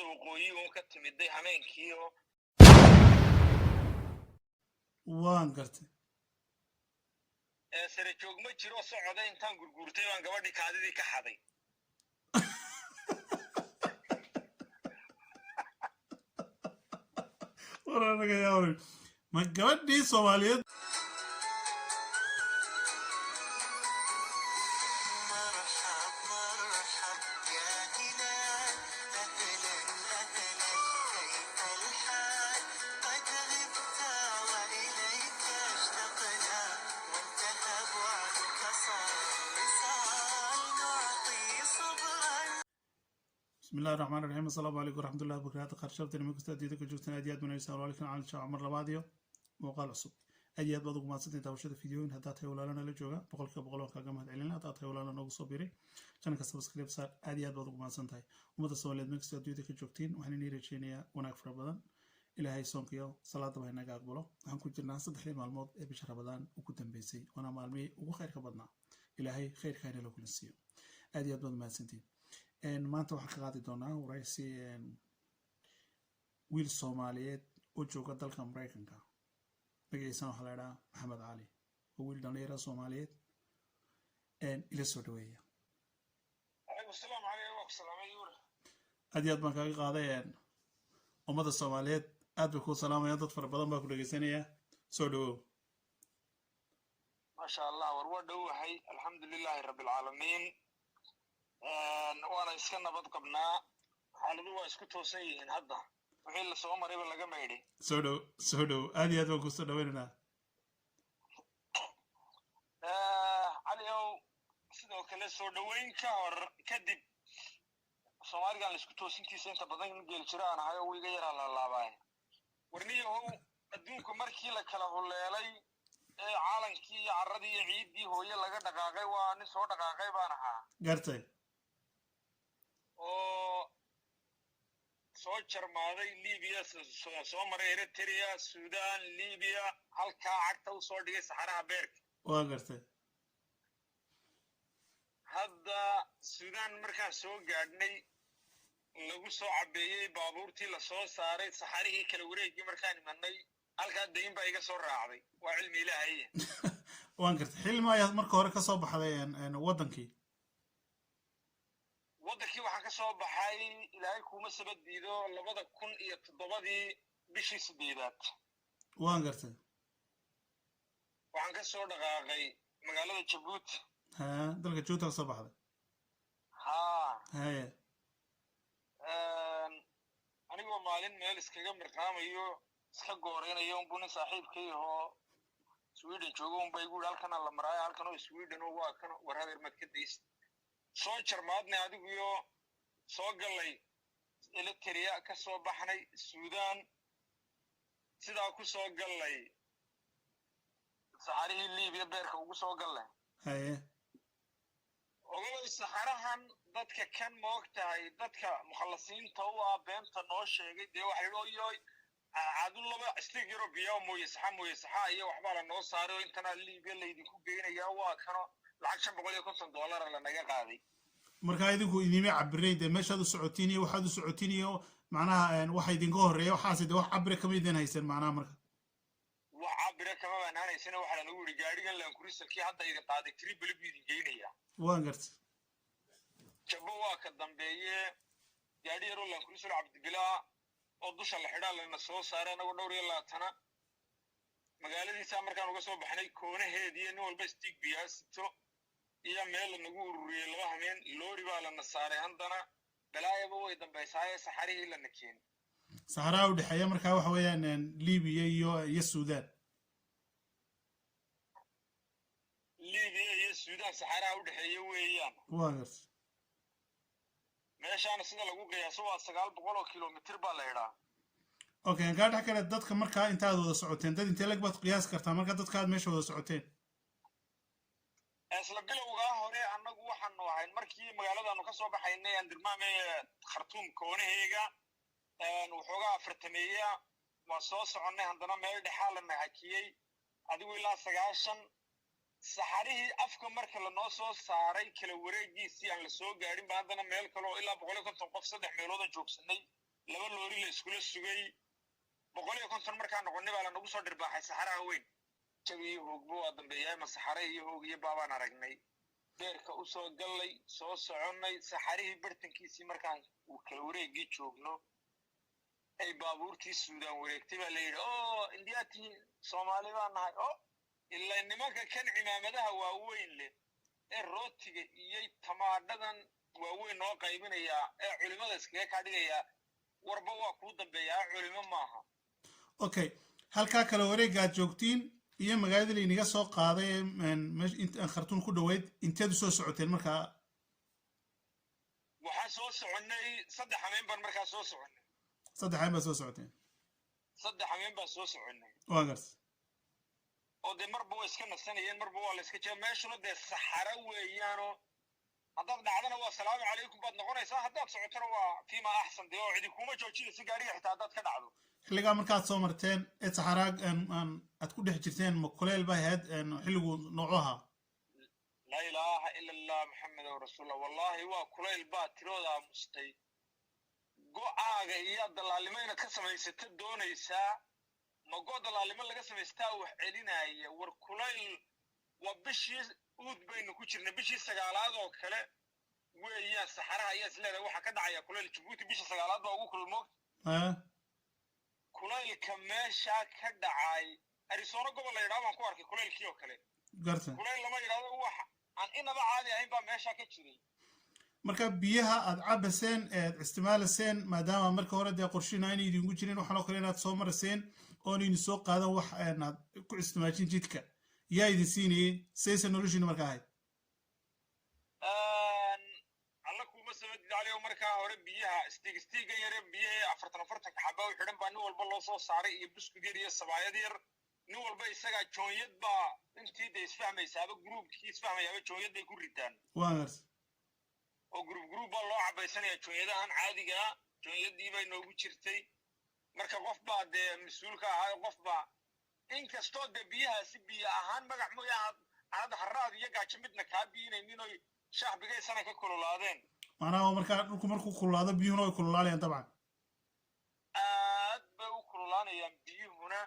gobollada waqooyi oo ka timiday hameenkii oo waan gartay sare joog ma jiro socda intaan gurgurtay baan gabadhii kaadidii ka xaday waraanaga yaaway ma gabadhii Soomaaliyeed بسم الله الرحمن الرحيم السلام عليكم ورحمة الله وبركاته خرشبت لما كنت أديتك وجوتنا أديات من يسار ولكن على شو عمر لبعضيه وقال عصب أديات بعضكم ما صدق توشة فيديوين هدات ولا لنا لجوجا بقول كجمع علينا هدات ولا لنا نقص بيري كان كسب سكريب صار أديات بعضكم ما صنتاي ومتى سوالد ما كنت أديتك وجوتين وحنا نيرتشينيا ونكفر بدن إلى هاي صومكيو صلاة بهنا قاقبله هم كنت الناس تدخل مع الموت بشهر بدن وكنت بيسي وأنا معلمي وخير كبدنا إلى هاي خير خير له كل السيو أديات بعض ما صنتين maanta waxaan ka qaadi doonaa waraysi wiil Soomaaliyeed oo jooga dalka Mareykanka magaciisa waxa la yiraahdaa Maxamed Cali oo wiil dhalinyaro Soomaaliyeed ila soo dhaweeya assalaamu calaykum wa salaamayo aad baan kaaga qaaday ummada Soomaaliyeed aad bay ku salaamayaan dad fara badan baa ku dhageysanaya soo dhawow ma sha Allah war waa dhawahay alxamdulilaahi rabbil caalamiin وانا اسكن نبض قبنا حالدو waa isku toosan yihiin hadda wixii la soo maray laga meeyay soo dhow aad waan ku soo dhaweynaa aliyow sidoo kale soo dhaweyn ka hor kadib Soomaaliga la isku toosintiisa inta badan geel jiraan ahay oo iga yara la laabay warniyow adduunku markii la kala huleelay caalankii carradii ciidii hooyo laga dhaqaaqay waa nin soo dhaqaaqay baan ahaa gartay soo jarmaaday Liibiya soo maray Eritrea Suudaan Liibiya halka cagta u soo dhigay saxaraha beerka waa gartay hadda Suudaan markaan soo gaadhnay lagu soo cabeeyay baabuurtii la soo saaray saxarihii kala wareegii markaan imanay halka deyn baa iga soo raacday waa cilmi Ilaahay waan gartay xilmaaya marka hore ka soo baxday wadankii waxaan ka soo baxay Ilaahay kuma sabadiido 2007 bishii 8aad waan gartay waxaan ka soo dhaqaaqay magaalada Djibouti dalka Djibouti ka soo baxday anigoo maalin meel iskaga mirqaamayo iska gooreynayo bun saaxiibkay oo Sweden joogo bay guud halkan la maray halkan oo Sweden oo waa kan waradeer madkadiis soo jarmaadnay adigu iyo soo galay Eritrea ka soo baxnay Suudaan sidaa ku soo galay saxarihii Liibiya beerka ugu soo galay oo saxarahan dadka kan moogtahay dadka mukhalasiinta oo beenta noo sheegay de waxay looyay عادل لبا استيق يوروبيا ومويسحا iyo waxba la noo saaray intana Liibiya la idinku geynaya waa kano lacag $550 la naga qaaday marka idinku idime cabirayde meesha u socotiin iyo waxa u socotiin iyo macnaha waxa idinka horeeyo waxa sidoo wax cabir ka mid haysan macnaha marka wax cabir kama banaanaysan waxa la nagu yiri gaarigan laan kurisalkii hadda idin qaaday triple b idin geynaya waan gartay jabo waa ka dambeeye gaari yar oo laan kurisal Cabdibilaa oo dusha la xidhaa lana soo saaray anagu dhowr iyo 20 magaaladiisa markaan uga soo baxnay koonaheedii nin walba stick biyaasto iyo meel nagu ururiyay laba hameen loori baa lana saaray handana balaayaba way dambeysay saxarihii lana keen saxaraha u dhaxeeya markaa waxa weeyaan Liibiya iyo Suudaan Suudaan saxaraha u dhaxeeya weeyaan waa gartay meeshaan sida lagu qiyaaso waa 900 kilomitir baa la yiraahdaa okay gaadha kale dadka markaa intaad wada socoteen dad intee lag baad qiyaas kartaa marka dadka aad meesha wada socoteen isla bilowga hore anagu waxaan noohayn markii magaaladaanu ka soo baxaynay andirmaamay Khartoum koonaheega wuxuuga afartameeya waa soo soconay handana meel dhaxal la hakiyay adigu ilaa 9 saxarihii afka marka la noo soo saaray kala wareegiisii aan la soo gaarin baadana meel kale oo ilaa 150 qof saddex meelood joogsanay laba loori la iskula sugay 150 markaan noqonnay baa la nagu soo dhirbaaxay saxaraha weyn jabi iyo hoogbo waa dambeeyay ma saxare iyo hoog iyo baabaan aragnay beerka u soo gallay soo soconnay saxarihii bartankiisii markaan uu kala wareegii joogno ay baabuurtii suudaan wareegtay baa la yidhi oo indiyaatihiin soomaali baan nahay oo ilaa nimanka kan cimaamadaha waaweyn leh ee rootiga iyo tamaadhadan waaweyn noo qaybinayaa ee culimada iskaga kaa dhigayaa warba waa kuu dambeeyaa culimo maaha okay halkaa kale wareegaad joogtiin iyo magaalada laynaga soo qaaday khartuun ku dhoweyd inteed u soo socoteen markaa waxaa soo soconnay 3 habeen baan markaa soo soconnay 3 habeen baa soo socoteen 3 habeen baan soo soconnay waa gars oo dee marba waa iska nasanayeen marba waa la iska jaa meeshuna dee saxara weeyaanoo haddaad dhacdana waa salaamu calaykum baad noqonaysaa haddaad socotona waa fiima axsan dee oo cidi kuma joojinaysa gaariga xitaa haddaad ka dhacdo xilligaa markaad soo marteen ee saxaraag aad ku dhex jirteen ma kuleyl bay ahayd xilligu noocu ahaa laa ilaaha ila allah maxamedow rasuulullah wallaahi waa kulayl baa tiroodaa mustay go'aaga iyo dalaalnimo inaad ka samaysata doonaysaa ma go' dalaalnimo laga samaystaa wax celinaya war kulayl waa bishii uud baynu ku jirnay bishii 9aad oo kale weeyaan saxaraha ayaa isleedahay waxaa ka dhacaya kulayl jabuuti bishii 9aad baa ugu kulmo kulaylka meeshaa ka dhacay arizona gobol la yidhahdo baan ku arkay kulaylkii oo kale kulayl lama yidhahdo wax aan inaba caadi ahayn baa meeshaa ka jiray marka biyaha aad cabaseen eed isticmaalayseen maadaama marka hore dee qorshiina aynay idinku jirin waxaan kale inaad soo maraseen oon idin soo qaadan wax aad ku isticmaashin jidka yaa idin siinayay sayse noloshiina marka ahayd alla kuma sabadid caliyo markaa hore biyaha istiigan yare biyaha 40 xabaa u xidhan baa nin walba loo soo saaray iyo buskud yar iyo sabaayad yar nin walba isagaa joonyad baa intii de isfahmaysaaba gruubkii isfahmayaaba joonyad bay ku ritaan oo gruub baa loo cabaysanaya joonyadahan caadigaa joonyadii bay noogu jirtay marka qof baa dee mas-uulka ahaa qof baa inkastoo dee biyahaasi biyo ahaan magac mooya aad haraad iyo gaajo midna kaa biinaynin oy shacbigaysana ka kululaadeen macnaha markaa dhulku markuu kululaado biyuhuna way kululaalayaan dabcan aad bay u kululaanayaan biyuhuna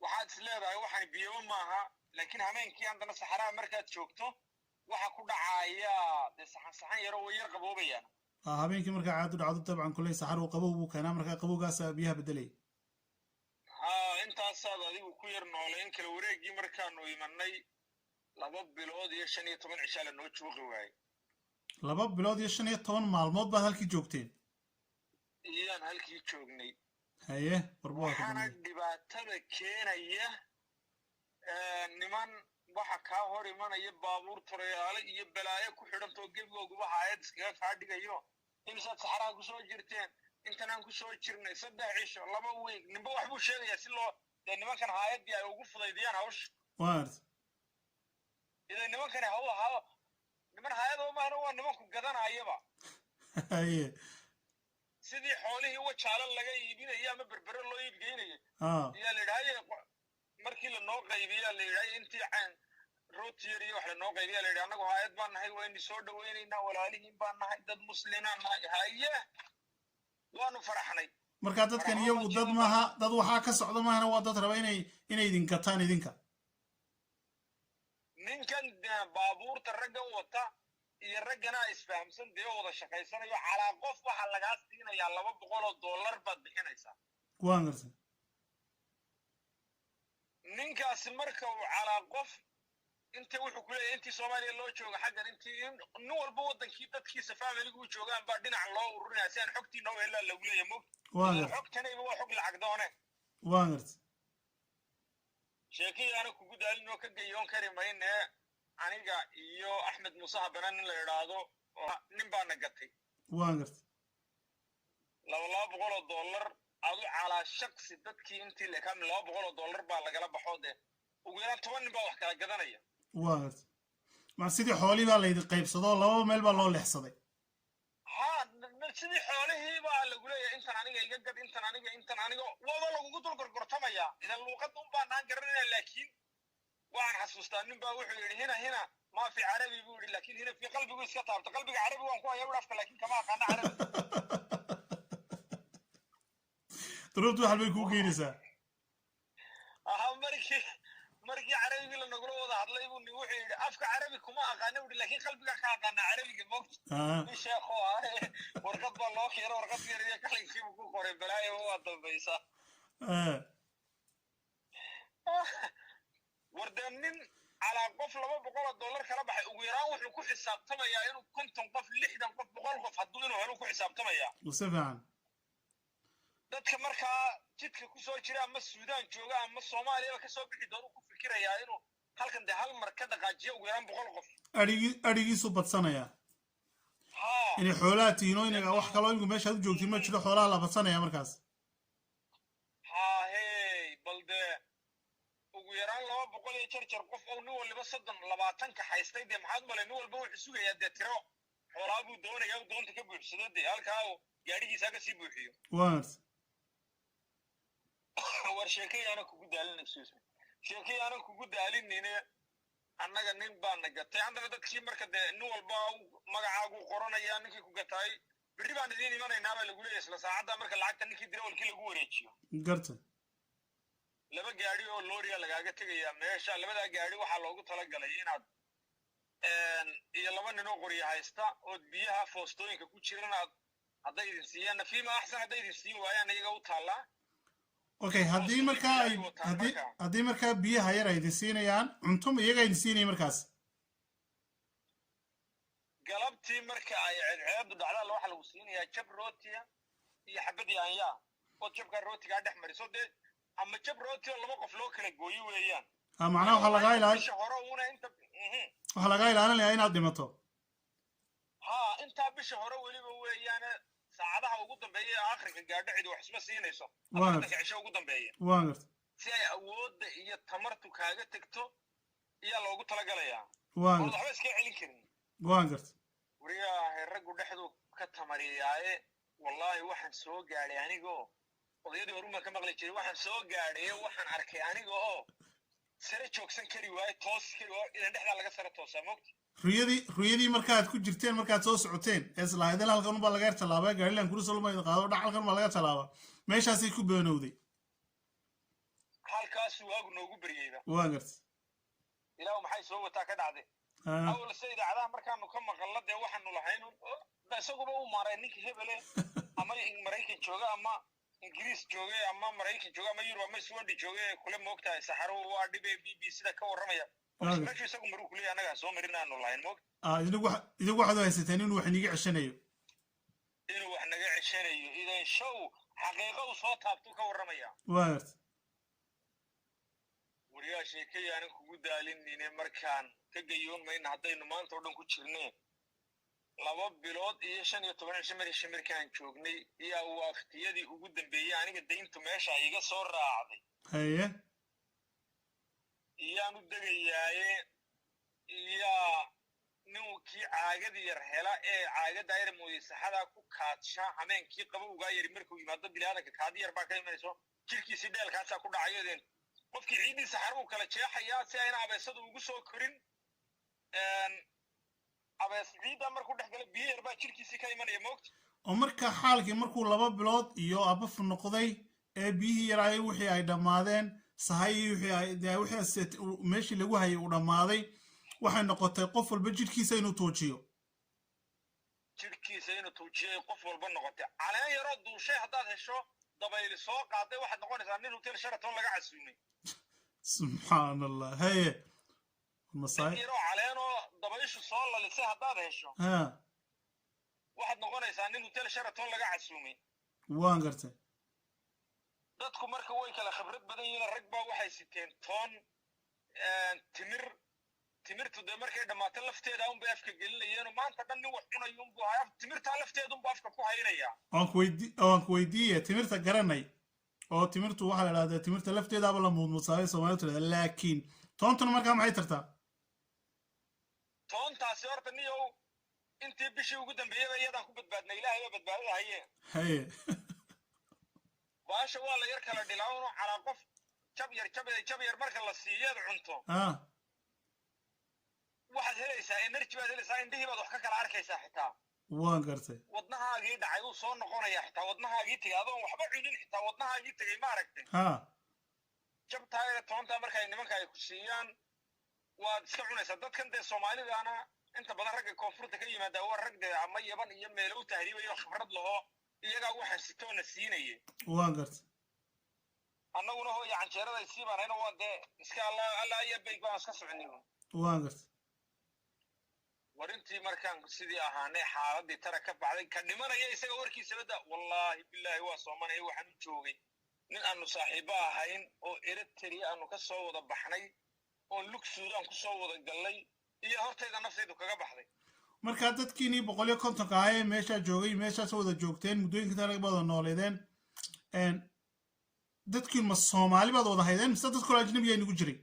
waxaad is leedahay waxaan biyaba maaha laakiin habeenkii haddana saxaraha markaad joogto waxa ku dhacaya dee saxan yaro way yar qaboobayaan habeenkii markaa caad u dhacdo dabcan kuley saxaru qabow buu keenaa markaa qabowgaasa biyaha bedelay intaasaad adigu ku yar noolayn kala wareegii markaanu imanay 2 bilood iyo 15 cishaa la noo joogi waayey 2 bilood iyo 15 maalmood baad halkii joogteen iyaan halkii joognay haye waxaana dhibaatada keenaya niman waxa kaa hor imanaya baabuur turayaale iyo balaayo ku xidhantoo gebigooguba haayad iskaga kaa dhigayo imisaad saxaraha ku soo jirteen intanaan ku soo jirnay 3 cisho 2 week ninba wax buu sheegayaa si loo dee nimankan haayadii ay ugu fudaydiyaan hawsha iday nimankani niman haayadoo maahna waa nimanku gadanayaba haye sidii xoolihii wajaalo laga iibinaya ama berbere loo iibgeynaya ayaa la yidhahaye markii lanoo qaybiyaa la yidhahay intii rootiyar iyo wax lanoo qaybiyaa la yidhi annagu haayad baan nahay waynu soo dhawaynaynaa walaalihiin baan nahay dad muslimaan nahay haye waanu faraxnay marka dadkan iyagu dad maaha dad waxaa ka socda maahana waa dad raba inay idin gataan idinka ninkan baabuurta raggan wata iyo raggana isfahamsan dee wada shaqaysanayo calaa qof waxaa lagaa siinayaa $200 baad bixinaysaa waan gartay ninkaasi marka uu calaa qof inta wuxuu ku leeyahay intii Soomaaliya loo joogo xaggan intii nin walba wadankii dadkiisa familigu u joogaan baa dhinac loo ururinaya si aan xogtiina u helaa lagu leeyahay xogtanayba waa xog lacag doone waan gartay sheekiyana kugu daalinoo ka gayoon kari mayne aniga iyo Axmed Muuse Habanan la yiraahdo nin baa na gatay waan gartay $200 adu calaa shakhsi dadkii intii la kam $200 baa lagala baxo de ugu yaraan 10 nin baa wax kala gadanaya waa gartay ma sidii xoolihii baa la idin qaybsado 2 meel baa loo leexsaday sidii xoolihii baa lagu leeyahay intan aniga iga gad intan aniga wada lagugu dul gorgortamaya idan luuqad un baa naan garanaya laakiin waan xasuustaa nin baa wuxuu yidhi hina ma fi carabi buu yidhi laakiin hina fi qalbigu iska taabto qalbiga carabi waan ku hayaa afka laakiin kama aqaana carabi duruuftu waxa bay ku geynaysaa aha markii carabiga la nagula wada hadlay buu nin wuxuu yidhi afka carabi kuma aqaana wuxuu laakiin qalbiga ka aqaana carabiga moogta nin sheekho warqad baa loo keenay warqad yar iyo qalinkiibu ku qoray balaayo waa dambaysa wardan nin calaa qof $200 kala baxay ugu yaraan wuxuu ku xisaabtamayaa inuu 50 qof 60 qof 100 qof hadduu inuu helo ku xisaabtamayaa وسبعا dadka markaa jidka ku soo jira ama Suudaan jooga ama Soomaaliya ka soo bixi doona ku fikiraya inuu halkan de hal mar ka dhaqaajiyo ugu yaraan 100 qof arigiisu badsanaya inay xoolaha tiino inay wax kale oo meesha u joogtay ma jiro xoolaha la badsanaya markaas hey balde ugu yaraan 200 iyo jarjar qof oo nin waliba 30 ka haystay de maxaad malay nin walba wuxuu sugayaa de tiro xoolaha buu doonayaa uu doonta ka buuxsado de halkaa gaadhigiisa ka sii buuxiyo waad war sheekayana kugu daalinayso sheekayana kugu daalinayna annaga nin baan nagatay hadda dadkii marka de nin walba magacaagu qoranaya ninkii ku gatay bari baan idin imanayna baa lagu leeyahay isla saacada marka lacagta ninkii dirawalkii lagu wareejiyo garta laba gaari oo looriga lagaaga tagaya meesha labada gaari waxa loogu tala galay inaad iyo laba nin oo qoriya haysta oo biyaha foostooyinka ku jirana hadday idin siiyaan fiima axsan hadday idin siin waayaan iyaga u taala okay haddii markaa biyaha yar ay idin siinayaan cunto iyaga idin siinayaan markaas galabtii marka ay ceebdu dhacdaa waxa lagu siinayaa jab rootiya iyo xabad yaanya oo jabka rootiga dhex mariso de ama jab rootiya laba qof loo kala gooyo weeyaan macnaha waxa laga ilaalinayaa inaad dhimato inta bisha hore waliba weeyaan saacadaha ugu dambeeya aakhirka gaadho cid wax isma siinayso cisho ugu dambeeya si ay awoodda iyo tamartu kaaga tagto iyaa loogu talagalayaa waxba iska celin karin wariyaa raggu dhexdu ka tamariyaaye wallaahi waxaan soo gaadhay anigoo odayadii horuma ka maqli jiray waxaan soo gaadhay waxaan arkay aniga oo sare joogsan kari waaye toos kari waaye idan dhexdaa laga sare toosaa moogti ruyadii markaad ku jirteen markaad soo socoteen islaahaydan halkan unbaa laga talaabaa gaarilan kurusaluma qaado dhac halkan baa laga talaabaa meeshaasay ku beenowday halkaas waagu noogu baryayba waa garta ilaahu maxay soo wataa ka dhacday awal se idaacadaha markaanu ka maqallo dee waxaanu lahayn isaguba u maaray ninkii hebele ama maraykan jooga ama ingiriis jooge ama maraykan jooga ama yurub ama swandi jooge kule moogtahay saxaro waa dhibe BBC da ka warramaya meeshu isagu maruu ku leeyahay annaga soo marinaanu lahayn moogta idigu waxaad haysateen inuu wax niga ceshanayo idan show xaqiiqadu soo taabtuu ka warramaya waad wariyaa sheekayaanan kugu daalinayne markaan ka gayoon mayna haddaynu maanta oo dhan ku jirneen 2 bilood iyo 15 markaan joognay iyo waqtiyadii ugu dambeeyay aniga deyntu meesha iga soo raacday haye iyaan u degayaaye iyo ninkii caagada yar hela ee caagada yar mooyay saxada ku kaadsha hameenkii qabowga yar markuu yimaado bilaadanka kaadi yar baa ka imanayso jirkiisi dheelkaasa ku dhacayeen qofkii ciidii saxaro kala jeexaya si ayna abeesadu ugu soo korin abees ciida markuu dhaxgala biyo yar baa jirkiisi ka imanaya moogta oo marka xaalkii markuu 2 bilood iyo abaf noqday ee biyihii yaraay wixii ay dhamaadeen sahay wixii meeshii lagu hayay u dhamaaday waxay noqotay qof walba jirkiisa inuu toojiyo qof walba noqotay caleen yaroo duushay haddaad hesho dabayl soo qaaday waxaad noqonaysaa nin hotel Sheraton laga casuumay subhanallah haye masay yaroo caleenoo dabayshu soo lalisay haddaad hesho waxaad noqonaysaa nin hotel Sheraton laga casuumay waan gartay dadku marka way kala khibrad badan yihiin rag baa waxay siteen toon timirtu de markay dhamaato lafteeda un bay afka gelinayeen maanta dhan nin wax cunayo un buu hayaa timirta lafteeda un buu afka ku haynaya waan ku weydiiyay timirta garanay oo timirtu waxa la yiraahdaa timirta lafteeda la muudmuudsaayo Soomaalidu laakiin toontuna markaa maxay tartaa toontaasi horta niyow intii bishii ugu dambeeyay iyadaan ku badbaadnay ilaahay baa badbaadada hayeen haye baasha waa la yar kala dhilaawo calaa qof jab yar marka la siiyo cunto waxaad helaysaa energy baad helaysaa indhihii baad wax ka kala arkaysaa xitaa waan gartay wadnahaagii dhacay uu soo noqonaya xitaa wadnahaagii tagay adoon waxba cunin xitaa wadnahaagii tagay ma aragtay ha jabtaayada toonta markay nimanka ay ku siiyaan waad iska cunaysaa dadkan dee soomaalidaana inta badan ragga koonfurta ka yimaada waa rag dee ama yaban iyo meelo u tahriibayo khibrad laho iyagaa waxa sitoona siinaya waan gartay annaguna hooya canjeeraday sii baanayna waa dee iska alla aya bayg baan iska soconin waan gartay warintii markaan sidii ahaanay xaaladii tara ka baxday ka dhimanaya isaga warkiisa bada wallaahi billaahi waa soomanaya waxaan u joogay nin aanu saaxiibo ahayn oo eritrea aanu ka soo wada baxnay oo lug suudaan ku soo wada gallay iyo hortayda naftaydu kaga baxday markaa dadkiinii 150 ahaayee meeshaa joogay meeshaas wada joogteen muddooyinka intaa laga wada nooleedeen dadkiin ma soomaali baad wada haydeen mise dad kale ajnabi ay nagu jiray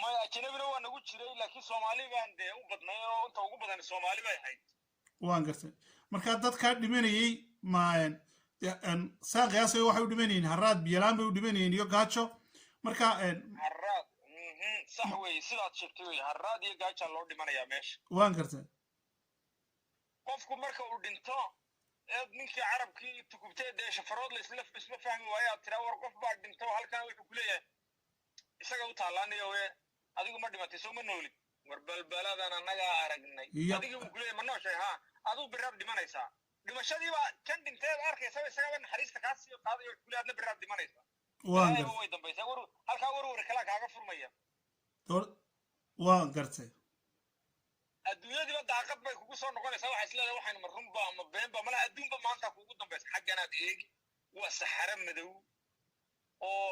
maya ajnabina waa nagu jiray laakiin soomaali baan dee u badnay oo inta ugu badan soomaali bay ahayd waan gartay markaa dadkaa dhimanayey ma saa qiyaasay waxay u dhimanayeen haraad biyalaan bay u dhimanayeen iyo gaajo markaa haraad sax weeye sidaad sheegtay wey haraad iyo gaajaa loo dhimanayaa meesha waan gartay qofku marka uu dhinto eed ninkii carabkii tukubtee dee shafarood la isma fahmi waaye aad tiraa war qof baa dhinto halkan wuxuu ku leeyahay isaga u taalaanaya we adigu ma dhimatay soo ma noolid war balbaladan annagaa aragnay adigii wuu ku leeyahay ma nooshay haa aduu biraad dhimanaysaa dhimashadiiba kan dhinteed arkaysaba isagaba naxariista kaa sii qaaday wuxuu ku leeyahay adna biraad dhimanaysaa way dambaysaa halkaa warwar kalaa kaaga furmaya waan gartay adduunyadiiba daaqad bay kugu soo noqonaysaa waxaa isleedahay waxaan ma runba ama beenba malaha adduunba maanta kugu dambaysa xagganaad eegi waa saxaro madow oo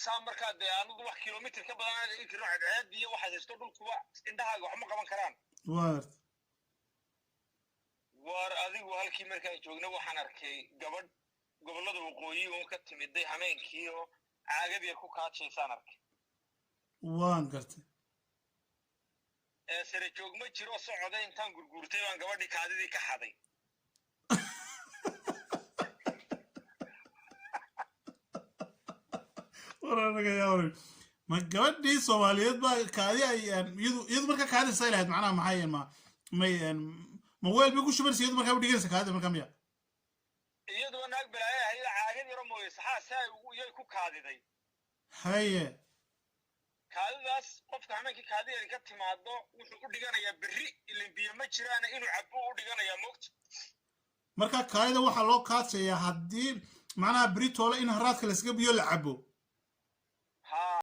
saa markaa dee anigu wax kilomitr ka badan aan eegi karin cadceed iyo waxaad haysto dhulkuba indhahaaga waxma qaban karaan war adigu halkii markaan joogna waxaan arkay gabadh gobollada waqooyi uun ka timiday hameenkii oo caagad yar ku kaajaysaan arkay waan gartay sare joog ma jiro socday intaan gurguurtay baan gabadhii kaadidii ka xaday waranaga yaaway ma gabadhii Soomaaliyeed baa kaadi ay iyadu marka kaadi say lahayd macnaha maxay ma weel bay ku shubaysay iyadu marka u dhigaysa kaadi marka miya iyadu naag balaaya ay caagad yar mooyay saxaasay iyay ku kaadiday haye kaadidaas qofka hameenkii kaadi yar ka timaado wuxuu u dhiganayaa berri ilin biyo ma jiraan inuu cabo u dhiganayaa moogta marka kaadida waxa loo kaadsayaa haddii macnaha berri toole in haraadka la iska biyo la cabo